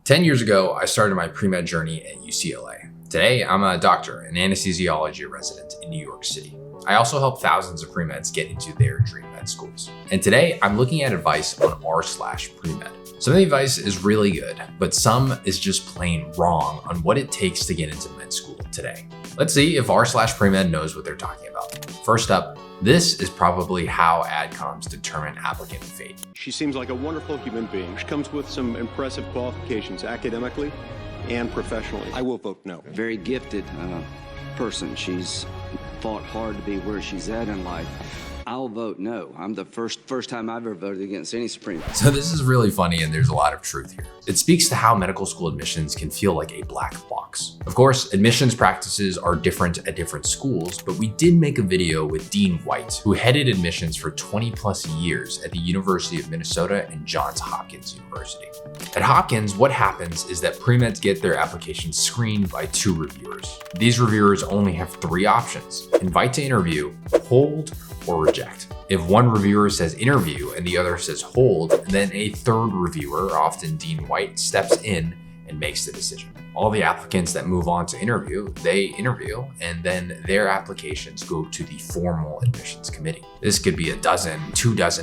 10 years ago, I started my pre-med journey at UCLA. Today, I'm a doctor and anesthesiology resident in New York City. I also help thousands of pre-meds get into their dream med schools. And today, I'm looking at advice on r/pre-med. Some of the advice is really good, but some is just plain wrong on what it takes to get into med school today. Let's see if r/pre-med knows what they're talking about. First up, this is probably how AdComs determine applicant fate. She seems like a wonderful human being. She comes with some impressive qualifications academically and professionally. I will vote no. Very gifted person. She's fought hard to be where she's at in life. I'll vote no. I'm the first time I've ever voted against any Supreme. So this is really funny and there's a lot of truth here. It speaks to how medical school admissions can feel like a black box. Of course, admissions practices are different at different schools, but we did make a video with Dean White, who headed admissions for 20 plus years at the University of Minnesota and Johns Hopkins University. At Hopkins, what happens is that pre-meds get their applications screened by 2 reviewers. These reviewers only have 3 options: invite to interview, hold, or reject. If one reviewer says interview and the other says hold, then a third reviewer, often Dean White, steps in and makes the decision. All the applicants that move on to interview, they interview, and then their applications go to the formal admissions committee. This could be 2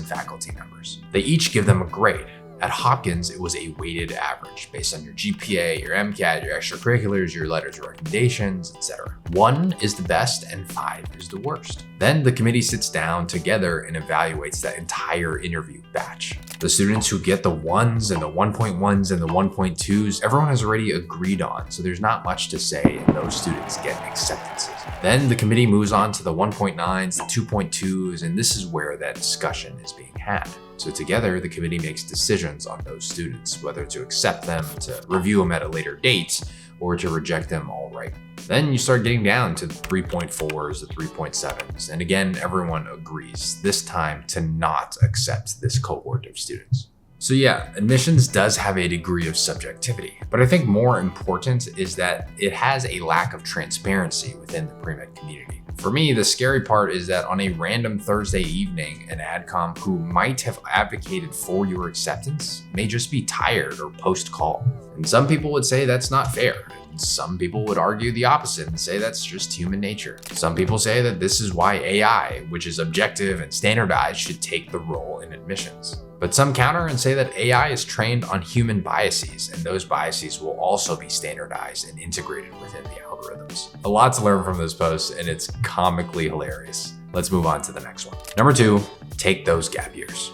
faculty members. They each give them a grade. At Hopkins, it was a weighted average based on your GPA, your MCAT, your extracurriculars, your letters of recommendations, etc. 1 is the best and 5 is the worst. Then the committee sits down together and evaluates that entire interview batch. The students who get the 1s and the 1.1s and the 1.2s, everyone has already agreed on, so there's not much to say, and those students get acceptances. Then the committee moves on to the 1.9s, the 2.2s, and this is where that discussion is being had. So together, the committee makes decisions on those students, whether to accept them, to review them at a later date, or to reject them outright. Then you start getting down to the 3.4s, the 3.7s, and again, everyone agrees, this time to not accept this cohort of students. So yeah, admissions does have a degree of subjectivity, but I think more important is that it has a lack of transparency within the pre-med community. For me, the scary part is that on a random Thursday evening, an AdCom who might have advocated for your acceptance may just be tired or post-call. And some people would say that's not fair. Some people would argue the opposite and say that's just human nature. Some people say that this is why AI, which is objective and standardized, should take the role in admissions. But some counter and say that AI is trained on human biases, and those biases will also be standardized and integrated within the algorithms. A lot to learn from this post, and it's comically hilarious. Let's move on to the next one. Number 2, take those gap years.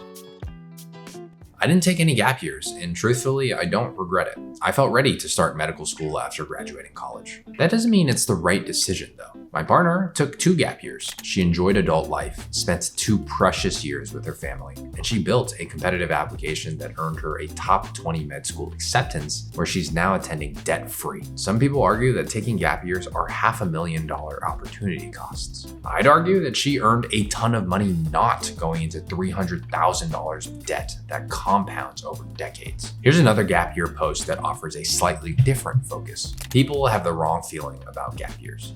I didn't take any gap years, and truthfully, I don't regret it. I felt ready to start medical school after graduating college. That doesn't mean it's the right decision though. My partner took 2 gap years. She enjoyed adult life, spent 2 precious years with her family, and she built a competitive application that earned her a top 20 med school acceptance, where she's now attending debt-free. Some people argue that taking gap years are $500,000 opportunity costs. I'd argue that she earned a ton of money not going into $300,000 of debt that compounds over decades. Here's another gap year post that offers a slightly different focus. People have the wrong feeling about gap years.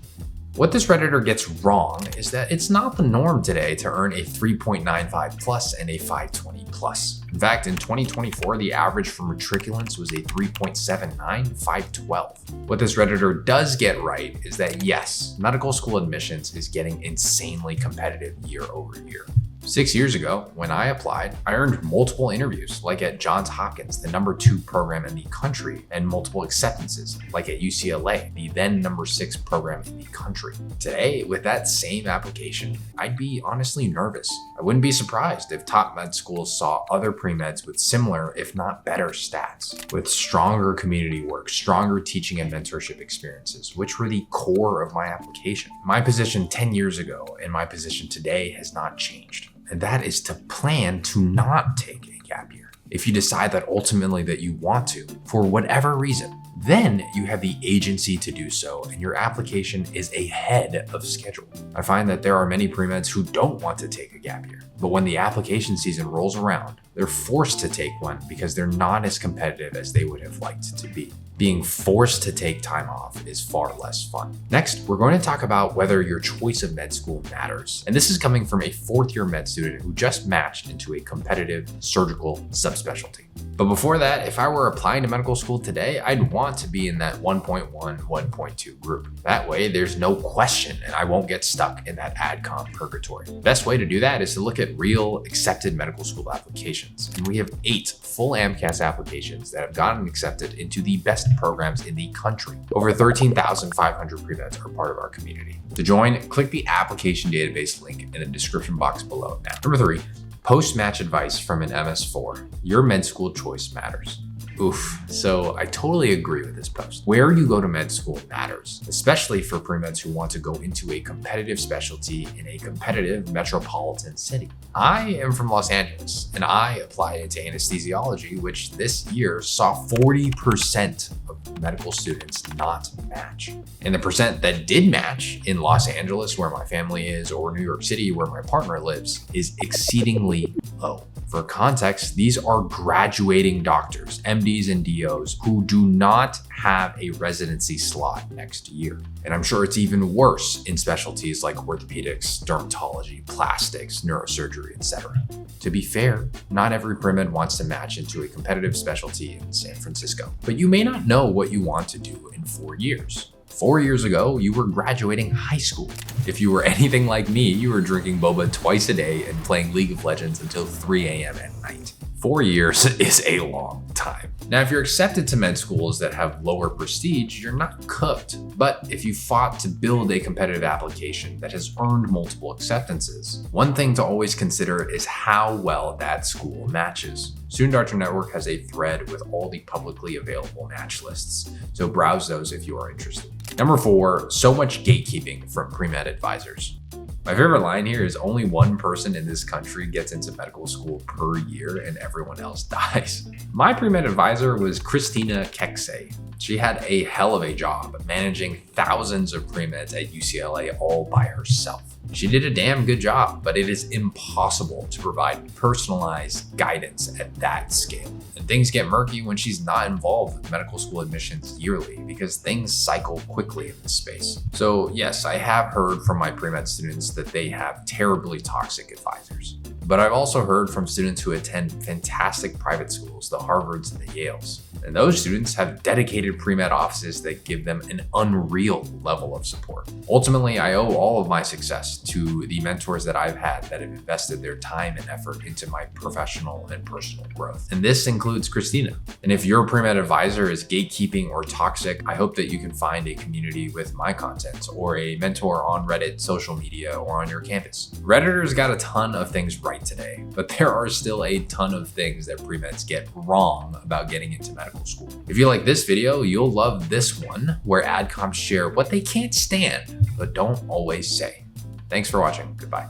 What this Redditor gets wrong is that it's not the norm today to earn a 3.95 plus and a 520 plus. In fact, in 2024, the average for matriculants was a 3.79, 512. What this Redditor does get right is that yes, medical school admissions is getting insanely competitive year over year. 6 years ago, when I applied, I earned multiple interviews, like at Johns Hopkins, the number 2 program in the country, and multiple acceptances, like at UCLA, the then number 6 program in the country. Today, with that same application, I'd be honestly nervous. I wouldn't be surprised if top med schools saw other pre-meds with similar, if not better stats, with stronger community work, stronger teaching and mentorship experiences, which were the core of my application. My position 10 years ago and my position today has not changed. And that is to plan to not take a gap year. If you decide that ultimately that you want to, for whatever reason, then you have the agency to do so and your application is ahead of schedule. I find that there are many pre-meds who don't want to take a gap year, but when the application season rolls around, they're forced to take one because they're not as competitive as they would have liked to be. Being forced to take time off is far less fun. Next, we're going to talk about whether your choice of med school matters. And this is coming from a fourth-year med student who just matched into a competitive surgical subspecialty. But before that, if I were applying to medical school today, I'd want to be in that 1.1, 1.2 group. That way, there's no question and I won't get stuck in that AdCom purgatory. The best way to do that is to look at real accepted medical school applications. And we have 8 full AMCAS applications that have gotten accepted into the best programs in the country. Over 13,500 Premeds are part of our community. To join, click the application database link in the description box below now. Number 3, post-match advice from an MS4. Your med school choice matters. Oof. So I totally agree with this post. Where you go to med school matters, especially for premeds who want to go into a competitive specialty in a competitive metropolitan city. I am from Los Angeles and I applied into anesthesiology, which this year saw 40% of medical students not match. And the percent that did match in Los Angeles, where my family is, or New York City, where my partner lives, is exceedingly low. For context, these are graduating doctors, MDs and DOs, who do not have a residency slot next year. And I'm sure it's even worse in specialties like orthopedics, dermatology, plastics, neurosurgery, etc. To be fair, not every premed wants to match into a competitive specialty in San Francisco, but you may not know what you want to do in 4 years. 4 years ago, you were graduating high school. If you were anything like me, you were drinking boba twice a day and playing League of Legends until 3 a.m. at night. 4 years is a long time. Now, if you're accepted to med schools that have lower prestige, you're not cooked. But if you fought to build a competitive application that has earned multiple acceptances, one thing to always consider is how well that school matches. Student Doctor Network has a thread with all the publicly available match lists, so browse those if you are interested. Number 4, so much gatekeeping from pre-med advisors. My favorite line here is only one person in this country gets into medical school per year and everyone else dies. My pre-med advisor was Christina Keksey. She had a hell of a job managing thousands of pre-meds at UCLA all by herself. She did a damn good job, but it is impossible to provide personalized guidance at that scale. And things get murky when she's not involved with medical school admissions yearly because things cycle quickly in this space. So yes, I have heard from my pre-med students that they have terribly toxic advisors. But I've also heard from students who attend fantastic private schools, the Harvards and the Yales. And those students have dedicated pre-med offices that give them an unreal level of support. Ultimately, I owe all of my success to the mentors that I've had that have invested their time and effort into my professional and personal growth. And this includes Christina. And if your pre-med advisor is gatekeeping or toxic, I hope that you can find a community with my content or a mentor on Reddit, social media, or on your campus. Redditors got a ton of things right today, but there are still a ton of things that pre-meds get wrong about getting into medical school. If you like this video, you'll love this one where AdComs share what they can't stand, but don't always say. Thanks for watching. Goodbye.